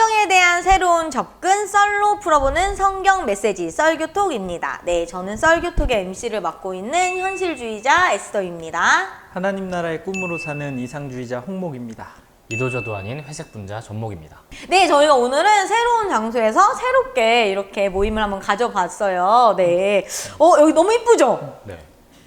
성경에 대한 새로운 접근 썰로 풀어보는 성경 메시지 썰교톡입니다. 네, 저는 썰교톡의 MC를 맡고 있는 현실주의자 에스더입니다. 하나님 나라의 꿈으로 사는 이상주의자 홍목입니다. 이도저도 아닌 회색 분자 전목입니다. 네, 저희가 오늘은 새로운 장소에서 새롭게 이렇게 모임을 한번 가져봤어요. 네. 여기 너무 이쁘죠? 네.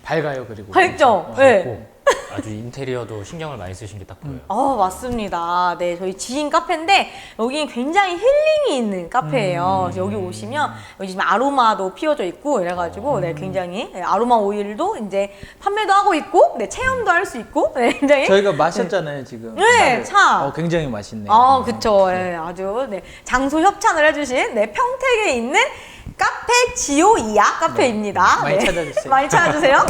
밝아요. 그리고 밝죠? 밝고 아주 인테리어도 신경을 많이 쓰신 게 딱 보여요. 맞습니다. 네, 저희 지인 카페인데 여기 굉장히 힐링이 있는 카페예요. 그래서 여기 오시면 여기 지금 아로마도 피워져 있고 이래가지고 네, 굉장히 아로마 오일도 이제 판매도 하고 있고 네, 체험도 할 수 있고 네, 굉장히 저희가 마셨잖아요 지금. 네, 차. 굉장히 맛있네요. 그쵸. 네, 아주 네, 장소 협찬을 해주신 네, 평택에 있는 카페 지오이야 카페입니다. 많이 네. 찾아주세요. 많이 찾아주세요.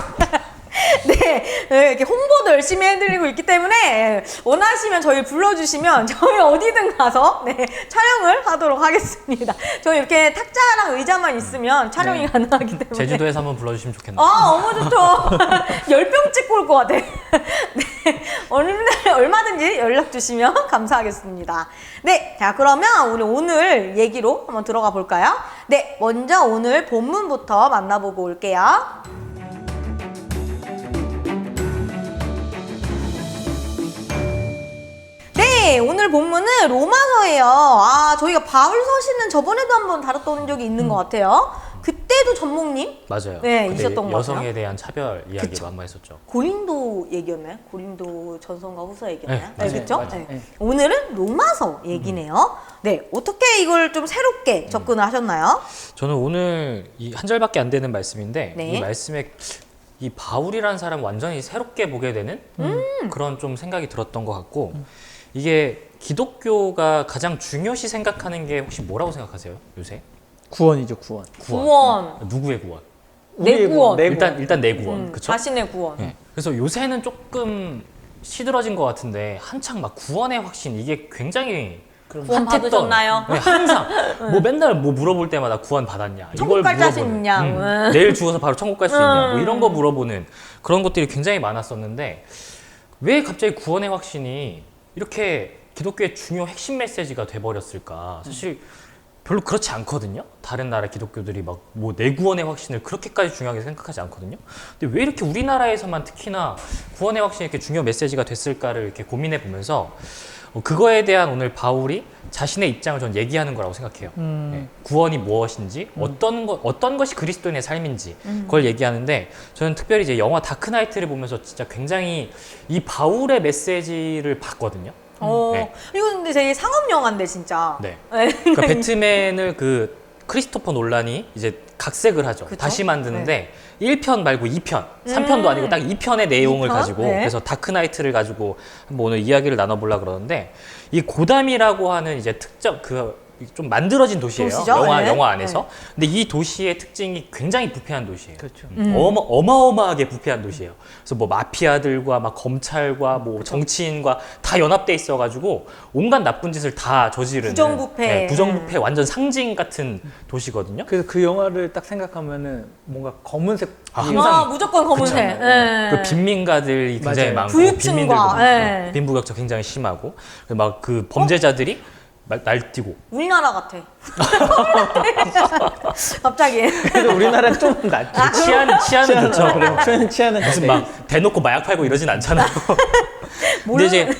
네, 이렇게 홍보도 열심히 해드리고 있기 때문에 원하시면 저희 불러주시면 저희 어디든 가서 네, 촬영을 하도록 하겠습니다. 저희 이렇게 탁자랑 의자만 있으면 촬영이 가능하기 때문에 제주도에서 한번 불러주시면 좋겠네요. 너무 좋죠. 10병 찍고 올 것 같아. 네, 얼마든지 연락 주시면 감사하겠습니다. 네, 자 그러면 우리 오늘 얘기로 한번 들어가 볼까요? 네, 먼저 오늘 본문부터 만나보고 올게요. 네, 오늘 본문은 로마서예요. 저희가 바울 서신은 저번에도 한번 다뤘던 적이 있는 것 같아요. 그때도 전목님? 맞아요. 네, 그때 있었던 것 같아요. 여성에 대한 차별 이야기로 한번 했었죠. 고린도 얘기였나요? 고린도 전서인가 후서 얘기였나요? 네, 맞아요. 그렇죠? 맞아요. 네. 오늘은 로마서 얘기네요. 네, 어떻게 이걸 좀 새롭게 접근을 하셨나요? 저는 오늘 이 한 절밖에 안 되는 말씀인데 네. 이 말씀에 이 바울이라는 사람 완전히 새롭게 보게 되는 그런 좀 생각이 들었던 것 같고 이게 기독교가 가장 중요시 생각하는 게 혹시 뭐라고 생각하세요? 요새? 구원이죠 구원. 구원. 누구의 구원? 내 우리의 구원. 내 일단 내 구원. 그쵸? 자신의 구원. 네. 그래서 요새는 조금 시들어진 것 같은데 한창 막 구원의 확신 이게 굉장히 구원 핫했던, 받으셨나요? 네, 항상 뭐 맨날 뭐 물어볼 때마다 구원 받았냐 천국 갈 자신 물어보는, 있냐? 내일 죽어서 바로 천국 갈 수 있냐 뭐 이런 거 물어보는 그런 것들이 굉장히 많았었는데 왜 갑자기 구원의 확신이 이렇게 기독교의 중요 핵심 메시지가 돼버렸을까? 사실 별로 그렇지 않거든요. 다른 나라 기독교들이 막 뭐 내 구원의 확신을 그렇게까지 중요하게 생각하지 않거든요. 근데 왜 이렇게 우리나라에서만 특히나 구원의 확신이 이렇게 중요 메시지가 됐을까를 이렇게 고민해 보면서 그거에 대한 오늘 바울이 자신의 입장을 전 얘기하는 거라고 생각해요. 네. 구원이 무엇인지, 어떤 것이 그리스도인의 삶인지 그걸 얘기하는데 저는 특별히 이제 영화 다크나이트를 보면서 진짜 굉장히 이 바울의 메시지를 봤거든요. 네. 이거 근데 되게 상업 영화인데 진짜. 네. 그러니까 배트맨을 그 크리스토퍼 논란이 이제 각색을 하죠. 그쵸? 다시 만드는데 1편 말고 2편, 3편도 아니고 딱 2편의 내용을 2편? 가지고 네. 그래서 다크나이트를 가지고 한번 오늘 이야기를 나눠보려고 그러는데 이 고담이라고 하는 이제 특정 그 좀 만들어진 도시예요. 도시죠? 영화 네. 안에서. 근데 이 도시의 특징이 굉장히 부패한 도시예요. 그렇죠. 어마어마하게 부패한 도시예요. 그래서 뭐 마피아들과 막 검찰과 뭐 정치인과 다 연합돼 있어가지고 온갖 나쁜 짓을 다 저지르는 부정부패. 네, 부정부패 완전 상징 같은 도시거든요. 그래서 그 영화를 딱 생각하면은 뭔가 검은색 항상 무조건 검은색. 그쵸. 네. 그 빈민가들이 굉장히 맞아요. 많고 부유층과, 빈민들도 많고 네. 빈부격차 굉장히 심하고 막 그 범죄자들이 날뛰고 우리나라 같아. 갑자기. 그래도 우리나라는 좀 낫지. 치안은 좋죠. 그래. 치안은 무슨 막 대놓고 마약 팔고 이러진 않잖아요. 근데 이제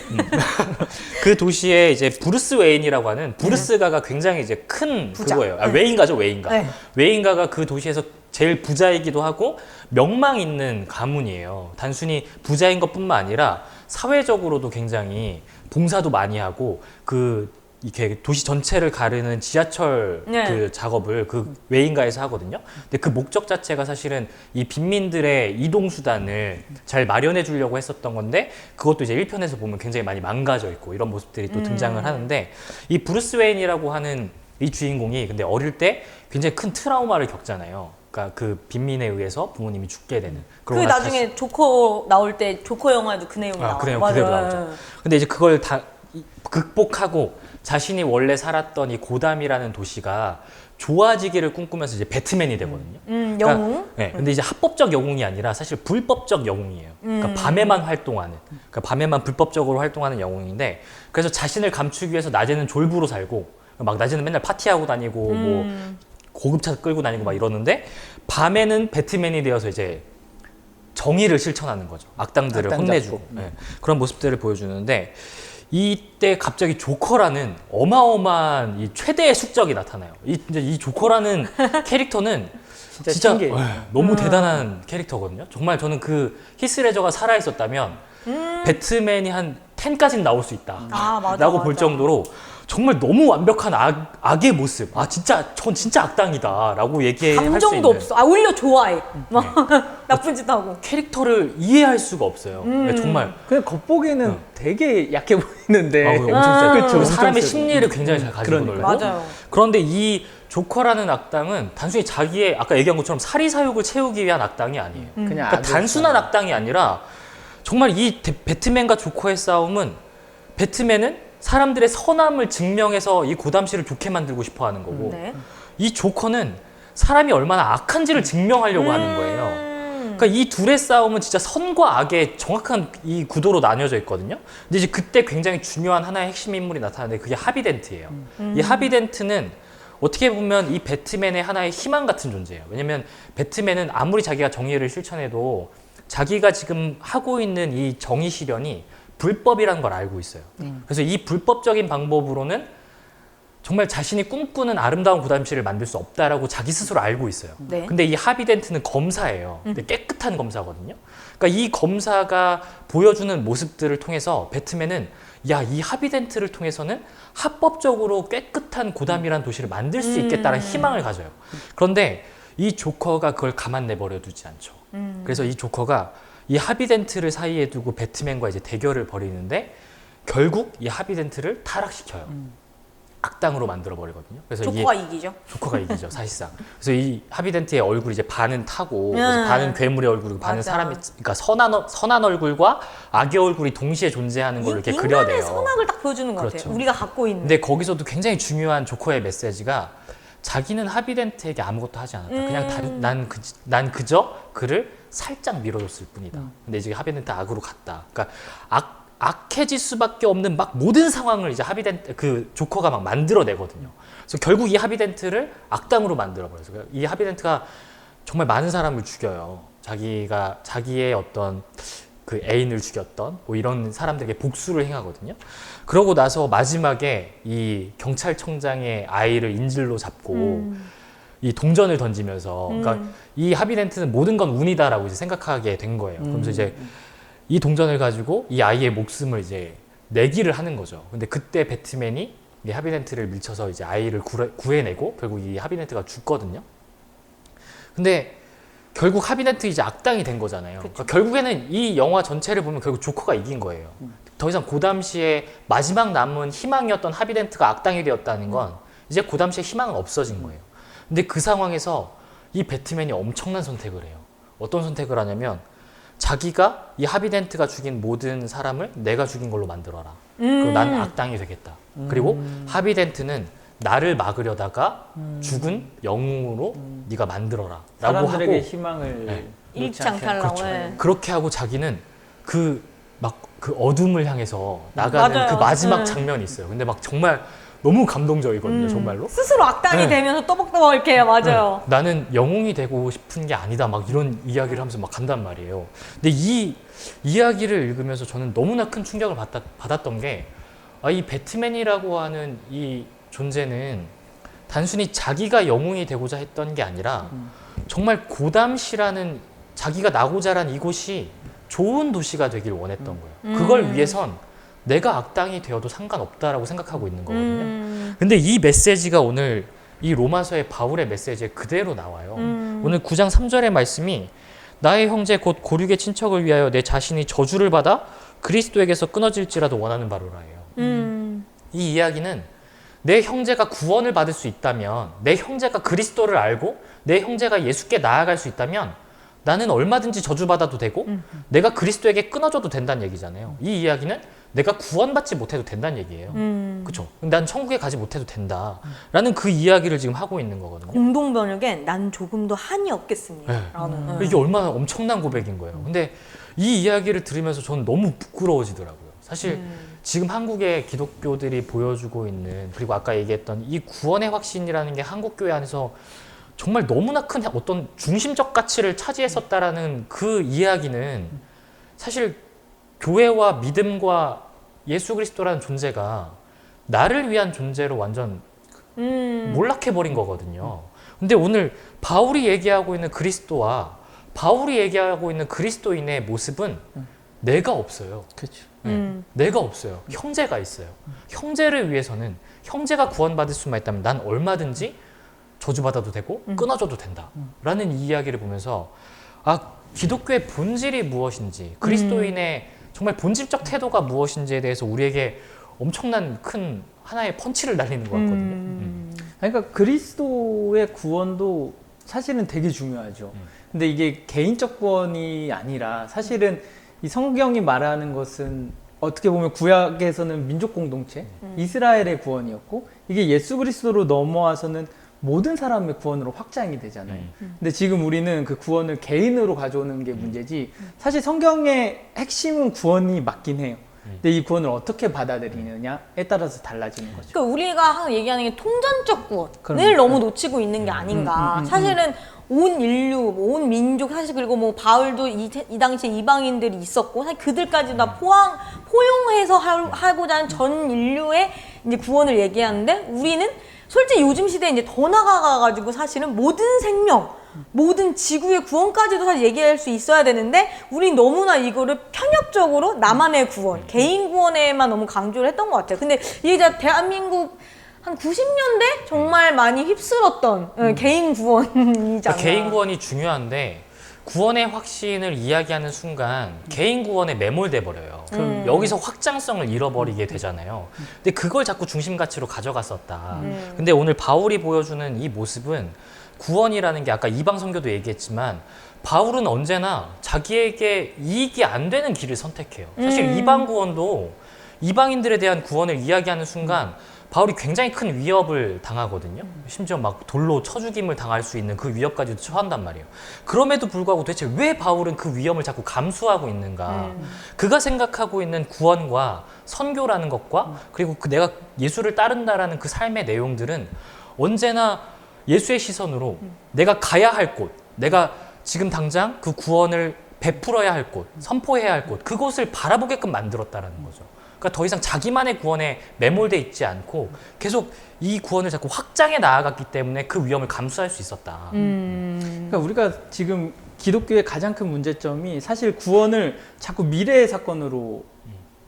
그 도시에 이제 브루스 웨인이라고 하는 브루스가가 굉장히 이제 큰 부자. 그거예요. 네. 웨인가죠, 웨인가. 네. 웨인가가 그 도시에서 제일 부자이기도 하고 명망 있는 가문이에요. 단순히 부자인 것뿐만 아니라 사회적으로도 굉장히 봉사도 많이 하고 이렇게 도시 전체를 가르는 지하철 네. 그 작업을 그 웨인가에서 하거든요. 근데 그 목적 자체가 사실은 이 빈민들의 이동 수단을 잘 마련해 주려고 했었던 건데 그것도 이제 1편에서 보면 굉장히 많이 망가져 있고 이런 모습들이 또 등장을 하는데 이 브루스 웨인이라고 하는 이 주인공이 근데 어릴 때 굉장히 큰 트라우마를 겪잖아요. 그러니까 그 빈민에 의해서 부모님이 죽게 되는. 그 그러고 나중에 조커 나올 때 조커 영화에도 그 내용이 나와요. 그 내용 그대로 나오죠. 근데 이제 그걸 다 극복하고 자신이 원래 살았던 이 고담이라는 도시가 좋아지기를 꿈꾸면서 이제 배트맨이 되거든요. 영웅. 네, 근데 이제 합법적 영웅이 아니라 사실 불법적 영웅이에요. 그러니까 밤에만 활동하는, 그러니까 밤에만 불법적으로 활동하는 영웅인데, 그래서 자신을 감추기 위해서 낮에는 졸부로 살고, 막 낮에는 맨날 파티하고 다니고, 뭐 고급차 끌고 다니고 막 이러는데, 밤에는 배트맨이 되어서 이제 정의를 실천하는 거죠. 악당들을 악당 혼내주고 잡고. 네, 그런 모습들을 보여주는데, 이때 갑자기 조커라는 어마어마한 이 최대의 숙적이 나타나요. 이제 이 조커라는 캐릭터는 진짜 신기해요. 너무 대단한 캐릭터거든요. 정말 저는 그 히스레저가 살아 있었다면 배트맨이 한 10까지는 나올 수 있다. 아, 맞아, 라고 볼 맞아. 정도로 정말 너무 완벽한 악의 모습. 아 진짜 전 진짜 악당이다라고 얘기할 수 감정도 있는 없어. 아, 오히려 좋아해. 막 나쁜 짓 하고. 캐릭터를 이해할 수가 없어요. 네, 정말 그냥 겉보기에는 되게 약해 보이는데 엄청 세요. 그렇죠. 그 사람의 엄청 세고. 심리를 굉장히 잘 가지고 그러니까요. 놀고. 맞아요. 그런데 이 조커라는 악당은 단순히 자기의 아까 얘기한 것처럼 사리사욕을 채우기 위한 악당이 아니에요. 그냥 그러니까 악의 단순한 악당. 악당이 아니라 정말 이 배트맨과 조커의 싸움은 배트맨은 사람들의 선함을 증명해서 이 고담시를 좋게 만들고 싶어 하는 거고 네. 이 조커는 사람이 얼마나 악한지를 증명하려고 하는 거예요. 그러니까 이 둘의 싸움은 진짜 선과 악의 정확한 이 구도로 나뉘어져 있거든요. 근데 이제 그때 굉장히 중요한 하나의 핵심 인물이 나타나는데 그게 하비덴트예요. 이 하비덴트는 어떻게 보면 이 배트맨의 하나의 희망 같은 존재예요. 왜냐면 배트맨은 아무리 자기가 정의를 실천해도 자기가 지금 하고 있는 이 정의 실현이 불법이라는 걸 알고 있어요. 그래서 이 불법적인 방법으로는 정말 자신이 꿈꾸는 아름다운 고담시를 만들 수 없다라고 자기 스스로 알고 있어요. 네. 근데 이 하비덴트는 검사예요. 근데 깨끗한 검사거든요. 그러니까 이 검사가 보여주는 모습들을 통해서 배트맨은 야, 이 하비덴트를 통해서는 합법적으로 깨끗한 고담이라는 도시를 만들 수 있겠다는 희망을 가져요. 그런데 이 조커가 그걸 가만 내버려 두지 않죠. 그래서 이 조커가 이 하비덴트를 사이에 두고 배트맨과 이제 대결을 벌이는데 결국 이 하비덴트를 타락시켜요. 악당으로 만들어 버리거든요. 그래서 조커가 이기죠. 조커가 이기죠, 사실상. 그래서 이 하비덴트의 얼굴이 이제 반은 타고 그래서 반은 괴물의 얼굴이고 반은 맞아. 사람이, 그러니까 선한 얼굴과 악의 얼굴이 동시에 존재하는 걸 이렇게 인간의 그려내요. 선악을 딱 보여주는 것 그렇죠. 같아요. 우리가 갖고 있는. 근데 거기서도 굉장히 중요한 조커의 메시지가 자기는 하비덴트에게 아무것도 하지 않았다. 그냥 난 그저 그를 살짝 밀어줬을 뿐이다. 근데 이제 하비덴트 악으로 갔다. 그러니까 악해질 수밖에 없는 막 모든 상황을 이제 그 조커가 막 만들어내거든요. 그래서 결국 이 하비덴트를 악당으로 만들어버려서 이 하비덴트가 정말 많은 사람을 죽여요. 자기의 어떤 그 애인을 죽였던 뭐 이런 사람들에게 복수를 행하거든요. 그러고 나서 마지막에 이 경찰청장의 아이를 인질로 잡고 이 동전을 던지면서 그러니까 이 하비덴트는 모든 건 운이다라고 이제 생각하게 된 거예요. 그러면서 이제 이 동전을 가지고 이 아이의 목숨을 이제 내기를 하는 거죠. 근데 그때 배트맨이 이 하비덴트를 밀쳐서 이제 아이를 구해내고 결국 이 하비덴트가 죽거든요. 근데 결국 하비덴트 이제 악당이 된 거잖아요. 그러니까 결국에는 이 영화 전체를 보면 결국 조커가 이긴 거예요. 더 이상 고담시의 마지막 남은 희망이었던 하비덴트가 악당이 되었다는 건 이제 고담시의 희망은 없어진 거예요. 근데 그 상황에서 이 배트맨이 엄청난 선택을 해요. 어떤 선택을 하냐면 자기가 이 하비덴트가 죽인 모든 사람을 내가 죽인 걸로 만들어라. 그리고 난 악당이 되겠다. 그리고 하비덴트는 나를 막으려다가 죽은 영웅으로 네가 만들어라. 라고 사람들에게 하고 희망을 네. 놓지 않게 하는 일장팔랑을. 거죠. 그렇게 하고 자기는 그 어둠을 향해서 나가는 맞아요. 그 마지막 네. 장면이 있어요. 근데 막 정말 너무 감동적이거든요, 정말로. 스스로 악당이 네. 되면서 또박또박 이렇게 해요. 맞아요. 나는 영웅이 되고 싶은 게 아니다. 막 이런 이야기를 하면서 막 간단 말이에요. 근데 이 이야기를 읽으면서 저는 너무나 큰 충격을 받았던 게, 이 배트맨이라고 하는 이 존재는 단순히 자기가 영웅이 되고자 했던 게 아니라 정말 고담시라는 자기가 나고 자란 이곳이 좋은 도시가 되길 원했던 거예요. 그걸 위해선 내가 악당이 되어도 상관없다라고 생각하고 있는 거거든요. 근데 이 메시지가 오늘 이 로마서의 바울의 메시지에 그대로 나와요. 오늘 9장 3절의 말씀이 나의 형제 곧 고륙의 친척을 위하여 내 자신이 저주를 받아 그리스도에게서 끊어질지라도 원하는 바로라예요. 이 이야기는 내 형제가 구원을 받을 수 있다면, 내 형제가 그리스도를 알고 내 형제가 예수께 나아갈 수 있다면 나는 얼마든지 저주받아도 되고 내가 그리스도에게 끊어져도 된다는 얘기잖아요. 이 이야기는 내가 구원받지 못해도 된다는 얘기예요. 그렇죠? 난 천국에 가지 못해도 된다라는 그 이야기를 지금 하고 있는 거거든요. 공동 번역엔 난 조금도 한이 없겠습니다. 네. 라는. 이게 얼마나 엄청난 고백인 거예요. 근데 이 이야기를 들으면서 저는 너무 부끄러워지더라고요. 사실 지금 한국의 기독교들이 보여주고 있는, 그리고 아까 얘기했던 이 구원의 확신이라는 게 한국 교회 안에서 정말 너무나 큰 어떤 중심적 가치를 차지했었다라는 그 이야기는 사실 교회와 믿음과 예수 그리스도라는 존재가 나를 위한 존재로 완전 몰락해버린 거거든요. 근데 오늘 바울이 얘기하고 있는 그리스도와 바울이 얘기하고 있는 그리스도인의 모습은 내가 없어요. 그렇죠. 내가 없어요. 형제가 있어요. 형제를 위해서는, 형제가 구원받을 수만 있다면 난 얼마든지 저주받아도 되고 끊어져도 된다 라는 이 이야기를 보면서 기독교의 본질이 무엇인지, 그리스도인의 정말 본질적 태도가 무엇인지에 대해서 우리에게 엄청난 큰 하나의 펀치를 날리는 것 같거든요. 그러니까 그리스도의 구원도 사실은 되게 중요하죠. 근데 이게 개인적 구원이 아니라 사실은 이 성경이 말하는 것은 어떻게 보면 구약에서는 민족 공동체, 이스라엘의 구원이었고, 이게 예수 그리스도로 넘어와서는 모든 사람의 구원으로 확장이 되잖아요. 근데 지금 우리는 그 구원을 개인으로 가져오는 게 문제지, 사실 성경의 핵심은 구원이 맞긴 해요. 근데 이 구원을 어떻게 받아들이느냐에 따라서 달라지는 거죠. 그러니까 우리가 항상 얘기하는 게 통전적 구원을 그러니까. 너무 놓치고 있는 게 아닌가. 사실은 온 인류, 온 민족, 사실 그리고 뭐 바울도 이 당시에 이방인들이 있었고, 사실 그들까지 다 포용해서 하고자 하는 전 인류의 이제 구원을 얘기하는데, 우리는 솔직히 요즘 시대에 이제 더 나아가가지고 사실은 모든 생명, 모든 지구의 구원까지도 사실 얘기할 수 있어야 되는데, 우린 너무나 이거를 편협적으로 나만의 구원, 개인 구원에만 너무 강조를 했던 것 같아요. 근데 이게 진짜 대한민국 한 90년대 정말 많이 휩쓸었던 개인 구원이잖아요. 그러니까 개인 구원이 중요한데 구원의 확신을 이야기하는 순간 개인 구원에 매몰돼 버려요. 여기서 확장성을 잃어버리게 되잖아요. 근데 그걸 자꾸 중심 가치로 가져갔었다. 근데 오늘 바울이 보여주는 이 모습은, 구원이라는 게 아까 이방 선교도 얘기했지만 바울은 언제나 자기에게 이익이 안 되는 길을 선택해요. 사실 이방 구원도 이방인들에 대한 구원을 이야기하는 순간 바울이 굉장히 큰 위협을 당하거든요. 심지어 막 돌로 쳐 죽임을 당할 수 있는 그 위협까지도 처한단 말이에요. 그럼에도 불구하고 도대체 왜 바울은 그 위험을 자꾸 감수하고 있는가? 그가 생각하고 있는 구원과 선교라는 것과, 그리고 그 내가 예수를 따른다라는 그 삶의 내용들은 언제나 예수의 시선으로 내가 가야 할 곳, 내가 지금 당장 그 구원을 베풀어야 할 곳, 선포해야 할 곳, 그곳을 바라보게끔 만들었다라는 거죠. 그러니까 더 이상 자기만의 구원에 매몰돼 있지 않고 계속 이 구원을 자꾸 확장해 나아갔기 때문에 그 위험을 감수할 수 있었다. 그러니까 우리가 지금 기독교의 가장 큰 문제점이 사실 구원을 자꾸 미래의 사건으로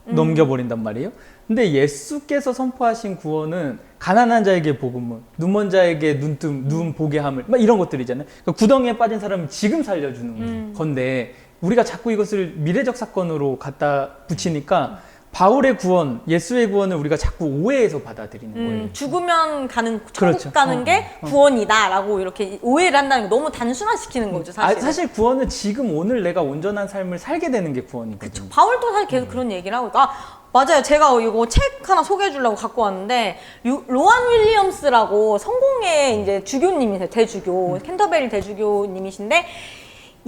넘겨버린단 말이에요. 근데 예수께서 선포하신 구원은 가난한 자에게 복음을, 눈먼 자에게 눈 보게 함을, 막 이런 것들이잖아요. 그러니까 구덩이에 빠진 사람을 지금 살려주는 건데, 우리가 자꾸 이것을 미래적 사건으로 갖다 붙이니까 바울의 구원, 예수의 구원을 우리가 자꾸 오해해서 받아들이는 거예요. 죽으면 가는, 천국 그렇죠. 가는 게 구원이다라고 이렇게 오해를 한다는 게 너무 단순화시키는 거죠, 사실. 사실 구원은 지금 오늘 내가 온전한 삶을 살게 되는 게 구원이거든요. 바울도 사실 계속 그런 얘기를 하고 있고, 맞아요. 제가 이거 책 하나 소개해 주려고 갖고 왔는데, 로안 윌리엄스라고 성공의 이제 주교님이세요. 대주교, 캔터베리 대주교님이신데,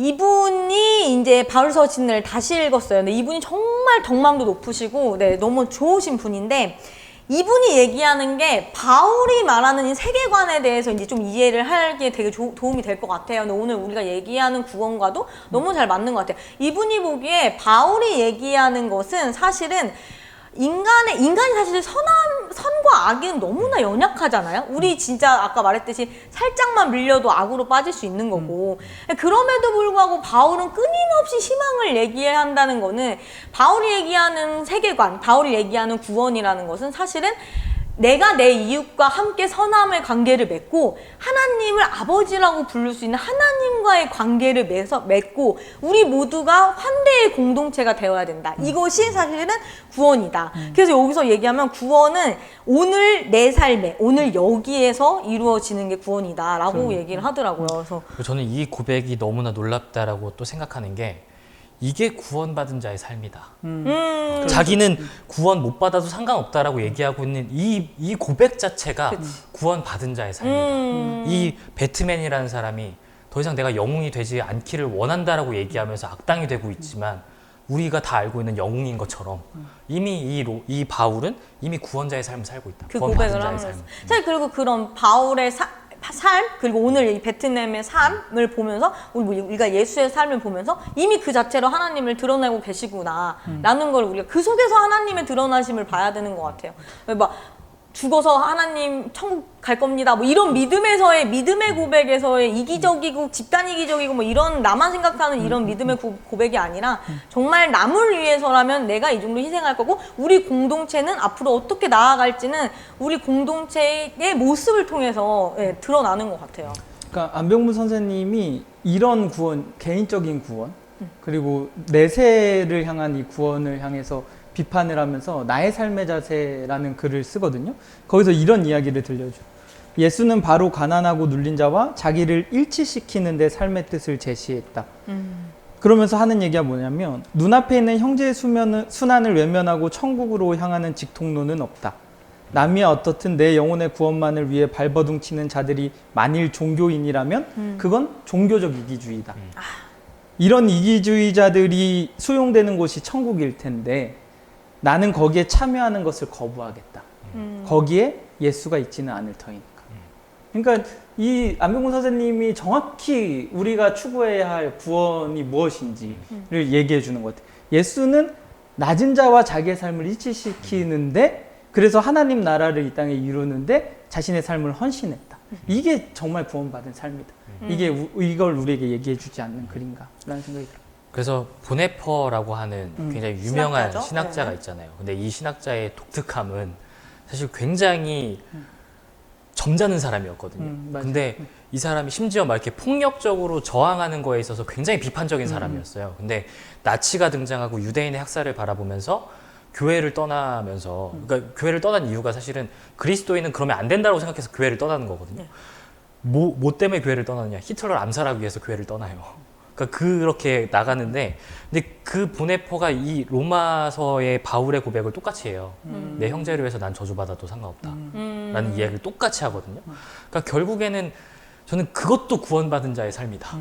이분이 이제 바울 서신을 다시 읽었어요. 근데 이분이 정말 덕망도 높으시고, 네, 너무 좋으신 분인데, 이분이 얘기하는 게 바울이 말하는 이 세계관에 대해서 이제 좀 이해를 하기에 되게 도움이 될 것 같아요. 근데 오늘 우리가 얘기하는 구원과도 너무 잘 맞는 것 같아요. 이분이 보기에 바울이 얘기하는 것은 사실은 인간이 사실 선과 악은 너무나 연약하잖아요. 우리 진짜 아까 말했듯이 살짝만 밀려도 악으로 빠질 수 있는 거고, 그럼에도 불구하고 바울은 끊임없이 희망을 얘기한다는 거는, 바울이 얘기하는 세계관, 바울이 얘기하는 구원이라는 것은 사실은 내가 내 이웃과 함께 선함의 관계를 맺고, 하나님을 아버지라고 부를 수 있는 하나님과의 관계를 맺고, 우리 모두가 환대의 공동체가 되어야 된다. 이것이 사실은 구원이다. 그래서 여기서 얘기하면 구원은 오늘 내 삶에, 오늘 여기에서 이루어지는 게 구원이다라고 얘기를 하더라고요. 그래서 저는 이 고백이 너무나 놀랍다라고 또 생각하는 게, 이게 구원받은 자의 삶이다. 음. 자기는 구원 못 받아도 상관없다라고 얘기하고 있는 이 고백 자체가 구원받은 자의 삶이다. 이 배트맨이라는 사람이 더 이상 내가 영웅이 되지 않기를 원한다라고 얘기하면서 악당이 되고 있지만 우리가 다 알고 있는 영웅인 것처럼 이미 이 바울은 이미 구원자의 삶을 살고 있다. 그 구원받은 고백을 자의 하면서 삶. 사실 그리고 그런 바울의 삶 그리고 오늘 이 베트남의 삶을 보면서 우리가 예수의 삶을 보면서 이미 그 자체로 하나님을 드러내고 계시구나라는 걸 우리가 그 속에서 하나님의 드러나심을 봐야 되는 것 같아요. 막 죽어서 하나님 천국 갈 겁니다. 뭐 이런 믿음의 고백에서의 이기적이고 집단 이기적이고 뭐 이런 나만 생각하는 이런 믿음의 고백이 아니라 정말 남을 위해서라면 내가 이 정도 희생할 거고 우리 공동체는 앞으로 어떻게 나아갈지는 우리 공동체의 모습을 통해서 드러나는 것 같아요. 그러니까 안병무 선생님이 이런 구원, 개인적인 구원, 그리고 내세를 향한 이 구원을 향해서 비판을 하면서 나의 삶의 자세라는 글을 쓰거든요. 거기서 이런 이야기를 들려줘. 예수는 바로 가난하고 눌린 자와 자기를 일치시키는 데 삶의 뜻을 제시했다. 그러면서 하는 얘기가 뭐냐면 눈앞에 있는 형제의 순환을 외면하고 천국으로 향하는 직통로는 없다. 남이야 어떻든 내 영혼의 구원만을 위해 발버둥치는 자들이 만일 종교인이라면 그건 종교적 이기주의다. 이런 이기주의자들이 수용되는 곳이 천국일 텐데 나는 거기에 참여하는 것을 거부하겠다. 거기에 예수가 있지는 않을 터이니까. 그러니까 이 안병무 선생님이 정확히 우리가 추구해야 할 구원이 무엇인지를 얘기해 주는 것 같아요. 예수는 낮은 자와 자기의 삶을 일치시키는데 그래서 하나님 나라를 이 땅에 이루는데 자신의 삶을 헌신했다. 이게 정말 구원받은 삶이다. 이걸 우리에게 얘기해 주지 않는 글인가라는 생각이 들어요. 그래서 보네퍼라고 하는 굉장히 유명한 신학자죠? 신학자가 네. 있잖아요. 근데 이 신학자의 독특함은 사실 굉장히 점잖은 사람이었거든요. 맞아요. 근데 이 사람이 심지어 막 이렇게 폭력적으로 저항하는 거에 있어서 굉장히 비판적인 사람이었어요. 근데 나치가 등장하고 유대인의 학살을 바라보면서 교회를 떠나면서 그러니까 교회를 떠난 이유가 사실은 그리스도인은 그러면 안 된다고 생각해서 교회를 떠나는 거거든요. 뭐 때문에 교회를 떠나느냐? 히틀러를 암살하기 위해서 교회를 떠나요. 그러니까 그렇게 나가는데 근데 그 보네퍼가 이 로마서의 바울의 고백을 똑같이 해요. 내 형제를 위해서 난 저주받아도 상관없다. 라는 이야기를 똑같이 하거든요. 그러니까 결국에는 저는 그것도 구원받은 자의 삶이다.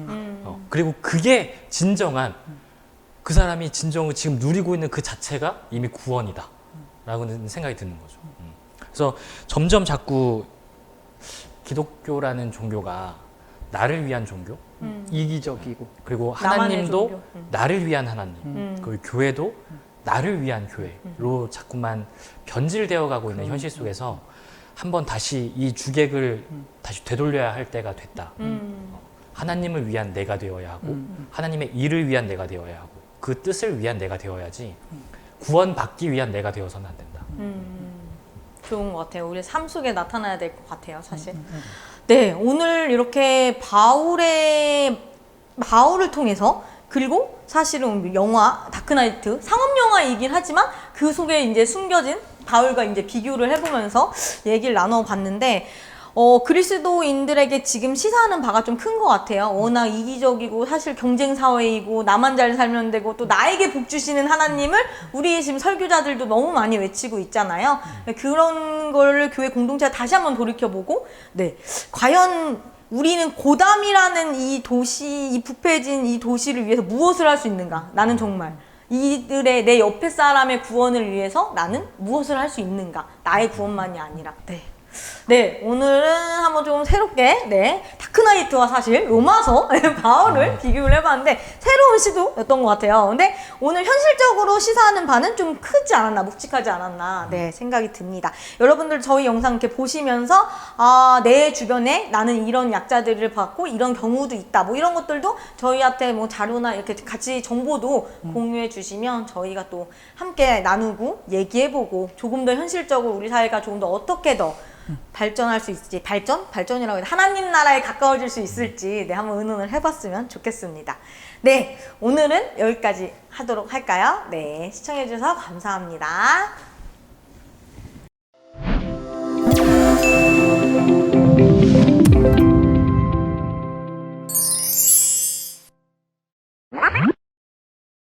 그리고 그게 진정한 그 사람이 진정으로 지금 누리고 있는 그 자체가 이미 구원이다. 라고는 생각이 드는 거죠. 그래서 점점 자꾸 기독교라는 종교가 나를 위한 종교, 이기적이고 그리고 나만의 하나님도 종교. 나를 위한 하나님, 그리고 교회도 나를 위한 교회로 자꾸만 변질되어 가고 있는 현실 속에서 한번 다시 이 주객을 다시 되돌려야 할 때가 됐다. 하나님을 위한 내가 되어야 하고 하나님의 일을 위한 내가 되어야 하고 그 뜻을 위한 내가 되어야지 구원받기 위한 내가 되어서는 안 된다. 좋은 것 같아요. 우리 삶 속에 나타나야 될 것 같아요, 사실. 네, 오늘 이렇게 바울을 통해서 그리고 사실은 영화 다크나이트 상업 영화이긴 하지만 그 속에 이제 숨겨진 바울과 이제 비교를 해보면서 얘기를 나눠봤는데 그리스도인들에게 지금 시사하는 바가 좀 큰 것 같아요. 워낙 이기적이고 사실 경쟁 사회이고 나만 잘 살면 되고 또 나에게 복 주시는 하나님을 우리 지금 설교자들도 너무 많이 외치고 있잖아요. 그런 거를 교회 공동체가 다시 한번 돌이켜보고 과연 우리는 고담이라는 이 도시, 이 부패진 이 도시를 위해서 무엇을 할 수 있는가? 나는 정말 이들의 내 옆에 사람의 구원을 위해서 나는 무엇을 할 수 있는가? 나의 구원만이 아니라. 네, 오늘은 한번 좀 새롭게, 다크나이트와 사실 로마서, 바울을 비교를 해봤는데, 새로운 시도였던 것 같아요. 근데 오늘 현실적으로 시사하는 바는 좀 크지 않았나, 묵직하지 않았나, 생각이 듭니다. 여러분들 저희 영상 이렇게 보시면서, 내 주변에 나는 이런 약자들을 봤고, 이런 경우도 있다, 뭐 이런 것들도 저희한테 뭐 자료나 이렇게 같이 정보도 공유해 주시면 저희가 또 함께 나누고, 얘기해보고, 조금 더 현실적으로 우리 사회가 조금 더 어떻게 더 발전할 수 있을지 발전이라고 해도 하나님 나라에 가까워질 수 있을지 한번 의논을 해봤으면 좋겠습니다. 오늘은 여기까지 하도록 할까요? 시청해주셔서 감사합니다.